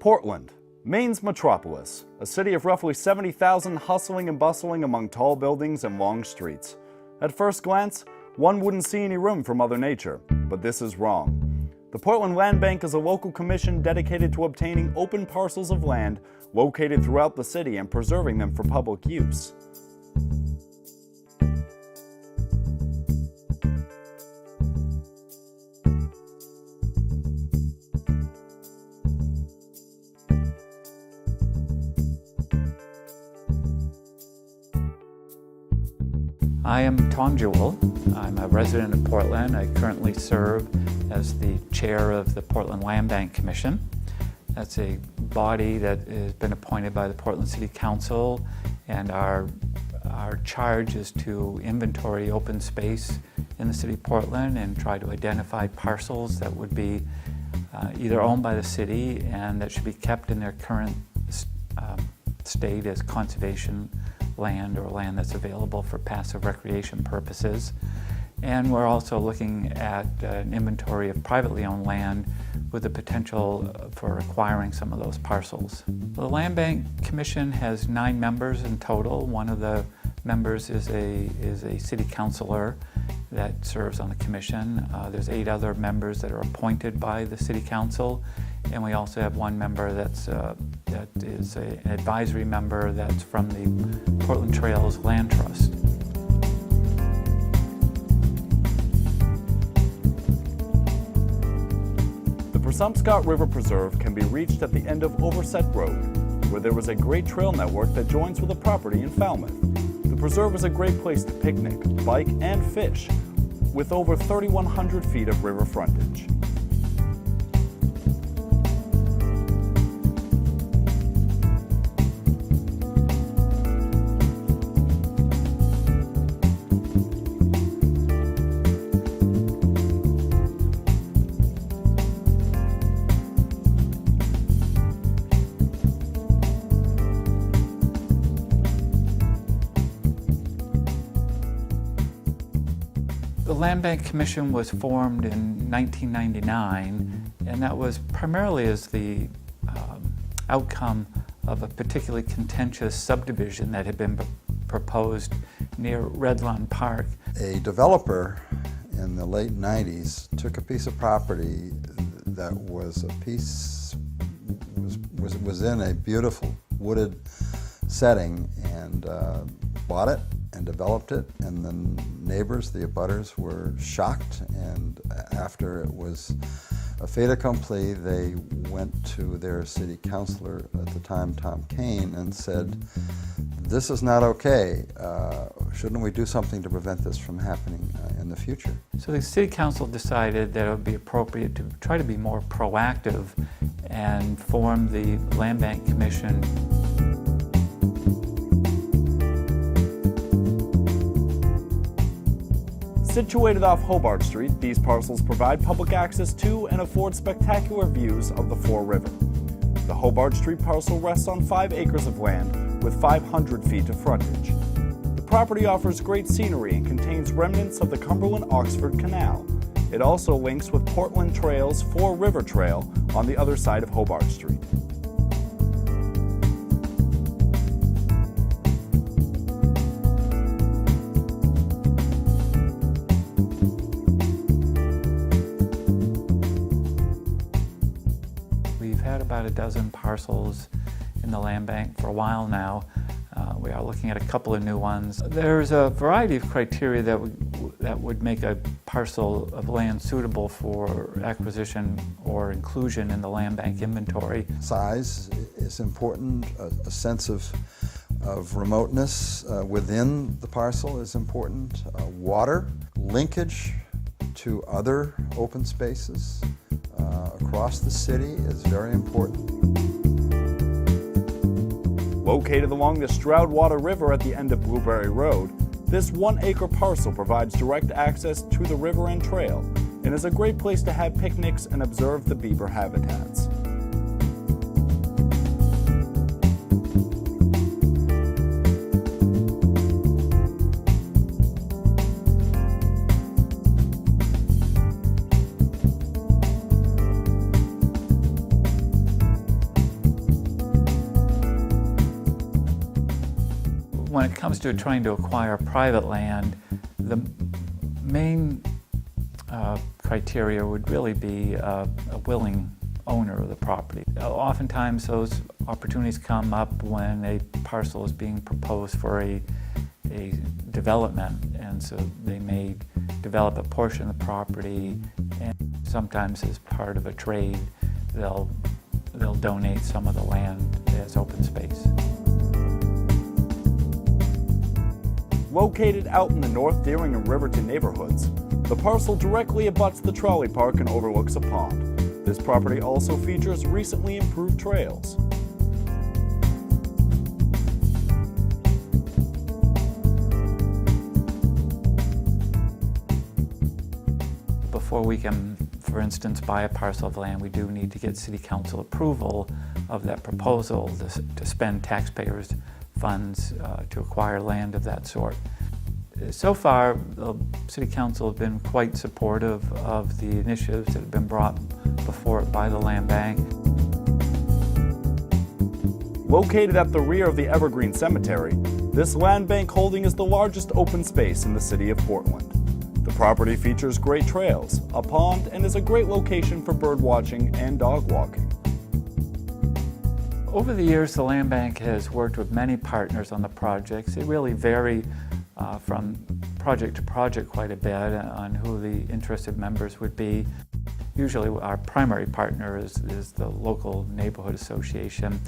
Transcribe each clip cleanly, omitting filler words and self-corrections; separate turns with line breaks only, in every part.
Portland, Maine's metropolis, a city of roughly 70,000 hustling and bustling among tall buildings and long streets. At first glance, one wouldn't see any room for Mother Nature, but this is wrong. The Portland Land Bank is a local commission dedicated to obtaining open parcels of land located throughout the city and preserving them for public use.
I am Tom Jewell. I'm a resident of Portland. I currently serve as the chair of the Portland Land Bank Commission. That's a body that has been appointed by the Portland City Council, and our charge is to inventory open space in the city of Portland and try to identify parcels that would be either owned by the city and that should be kept in their current state as conservation land or land that's available for passive recreation purposes. And we're also looking at an inventory of privately owned land with the potential for acquiring some of those parcels. The Land Bank Commission has 9 members in total. One of the members is a city councilor that serves on the commission. There's 8 other members that are appointed by the city council, and we also have 1 member that is an advisory member that's from the Portland Trails Land Trust.
The Presumpscot River Preserve can be reached at the end of Overset Road, where there is a great trail network that joins with a property in Falmouth. The preserve is a great place to picnic, bike, and fish, with over 3,100 feet of river frontage.
The Land Bank Commission was formed in 1999, and that was primarily as the outcome of a particularly contentious subdivision that had been proposed near Redlawn Park.
A developer in the late 90s took a piece of property that was was in a beautiful wooded setting and bought it and developed it, and the neighbors, the abutters, were shocked, and after it was a fait accompli, they went to their city councilor at the time, Tom Kane, and said, "This is not okay. Shouldn't we do something to prevent this from happening in the future?"
So the city council decided that it would be appropriate to try to be more proactive and form the Land Bank Commission.
Situated off Hobart Street, these parcels provide public access to and afford spectacular views of the Fore River. The Hobart Street parcel rests on 5 acres of land with 500 feet of frontage. The property offers great scenery and contains remnants of the Cumberland-Oxford Canal. It also links with Portland Trails Fore River Trail on the other side of Hobart Street.
We've had about a dozen parcels in the land bank for a while now. We are looking at a couple of new ones. There's a variety of criteria that would make a parcel of land suitable for acquisition or inclusion in the land bank inventory.
Size is important. A sense of remoteness within the parcel is important. Water, linkage to other open spaces across the city is very important.
Located along the Stroudwater River at the end of Blueberry Road, this 1-acre parcel provides direct access to the river and trail and is a great place to have picnics and observe the beaver habitats.
when it comes to trying to acquire private land, the main criteria would really be a willing owner of the property. Oftentimes those opportunities come up when a parcel is being proposed for a development, and so they may develop a portion of the property, and sometimes as part of a trade they'll donate some of the land as open space.
Located out in the North Deering and Riverton neighborhoods, the parcel directly abuts the trolley park and overlooks a pond. This property also features recently improved trails.
Before we can, for instance, buy a parcel of land, we do need to get City Council approval of that proposal to spend taxpayers' funds to acquire land of that sort. So far, the City Council have been quite supportive of the initiatives that have been brought before it by the land bank.
Located at the rear of the Evergreen Cemetery, this land bank holding is the largest open space in the city of Portland. The property features great trails, a pond, and is a great location for bird watching and dog walking.
Over the years, the land bank has worked with many partners on the projects. It really vary from project to project quite a bit on who the interested members would be. Usually our primary partner is the local neighborhood association.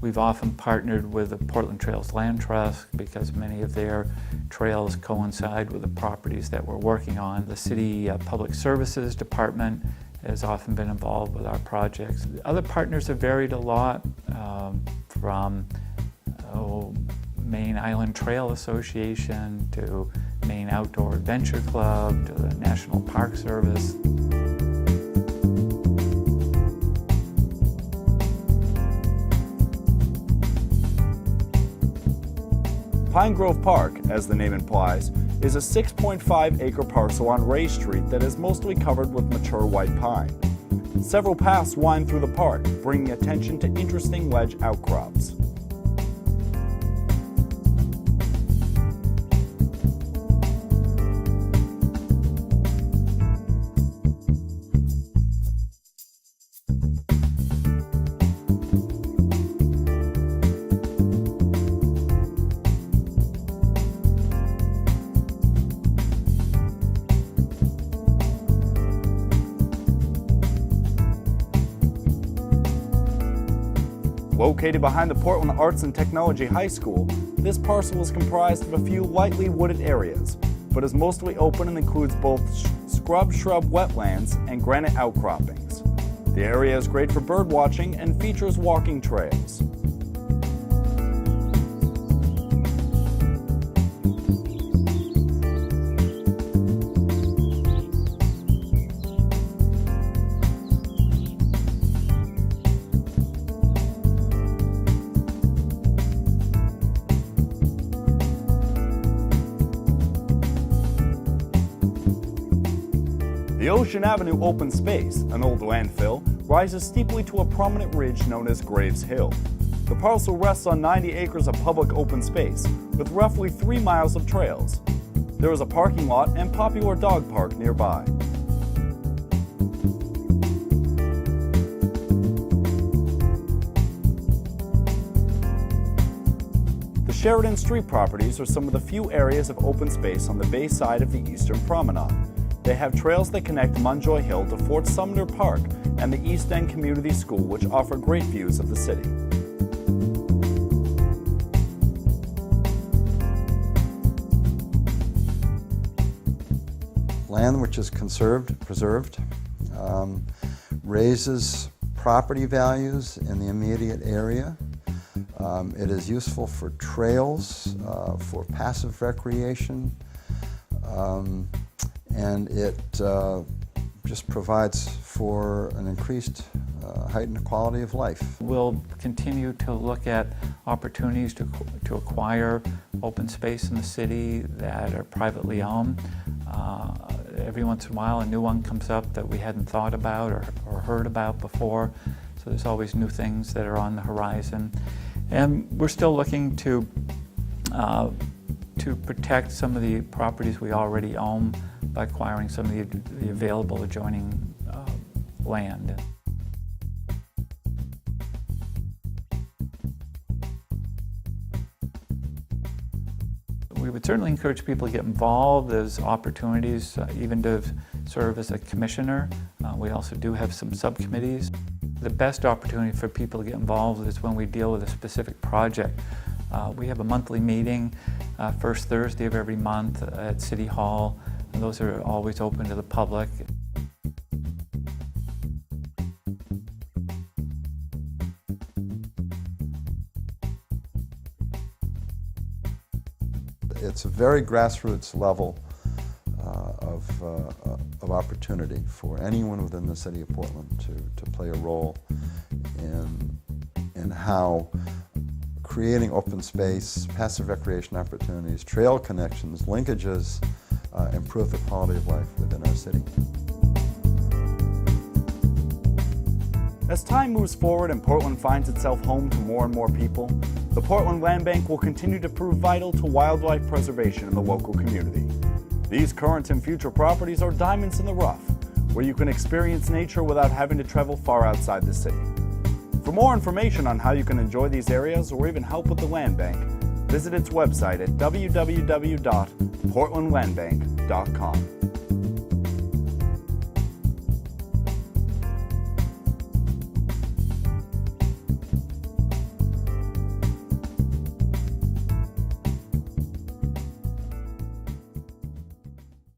We've often partnered with the Portland Trails Land Trust because many of their trails coincide with the properties that we're working on. The City Public Services Department has often been involved with our projects. Other partners have varied a lot, from Maine Island Trail Association to Maine Outdoor Adventure Club to the National Park Service.
Pine Grove Park, as the name implies, is a 6.5-acre parcel on Ray Street that is mostly covered with mature white pine. Several paths wind through the park, bringing attention to interesting ledge outcrops. Located behind the Portland Arts and Technology High School, this parcel is comprised of a few lightly wooded areas, but is mostly open and includes both scrub-shrub wetlands and granite outcroppings. The area is great for bird watching and features walking trails. The Ocean Avenue open space, an old landfill, rises steeply to a prominent ridge known as Graves Hill. The parcel rests on 90 acres of public open space, with roughly 3 miles of trails. There is a parking lot and popular dog park nearby. The Sheridan Street properties are some of the few areas of open space on the bay side of the Eastern Promenade. They have trails that connect Munjoy Hill to Fort Sumner Park and the East End Community School, which offer great views of the city.
Land which is preserved, raises property values in the immediate area. It is useful for trails, for passive recreation, and it just provides for an increased heightened quality of life.
We'll continue to look at opportunities to acquire open space in the city that are privately owned. Every once in a while a new one comes up that we hadn't thought about or heard about before, so there's always new things that are on the horizon. And we're still looking to to protect some of the properties we already own by acquiring some of the available adjoining land. We would certainly encourage people to get involved. There's opportunities even to serve as a commissioner. We also do have some subcommittees. The best opportunity for people to get involved is when we deal with a specific project. We have a monthly meeting, first Thursday of every month at City Hall, and those are always open to the public.
It's a very grassroots level of opportunity for anyone within the city of Portland to play a role in how creating open space, passive recreation opportunities, trail connections, linkages improve the quality of life within our city.
As time moves forward and Portland finds itself home to more and more people, the Portland Land Bank will continue to prove vital to wildlife preservation in the local community. These current and future properties are diamonds in the rough, where you can experience nature without having to travel far outside the city. For more information on how you can enjoy these areas or even help with the Land Bank, visit its website at www.portlandlandbank.com.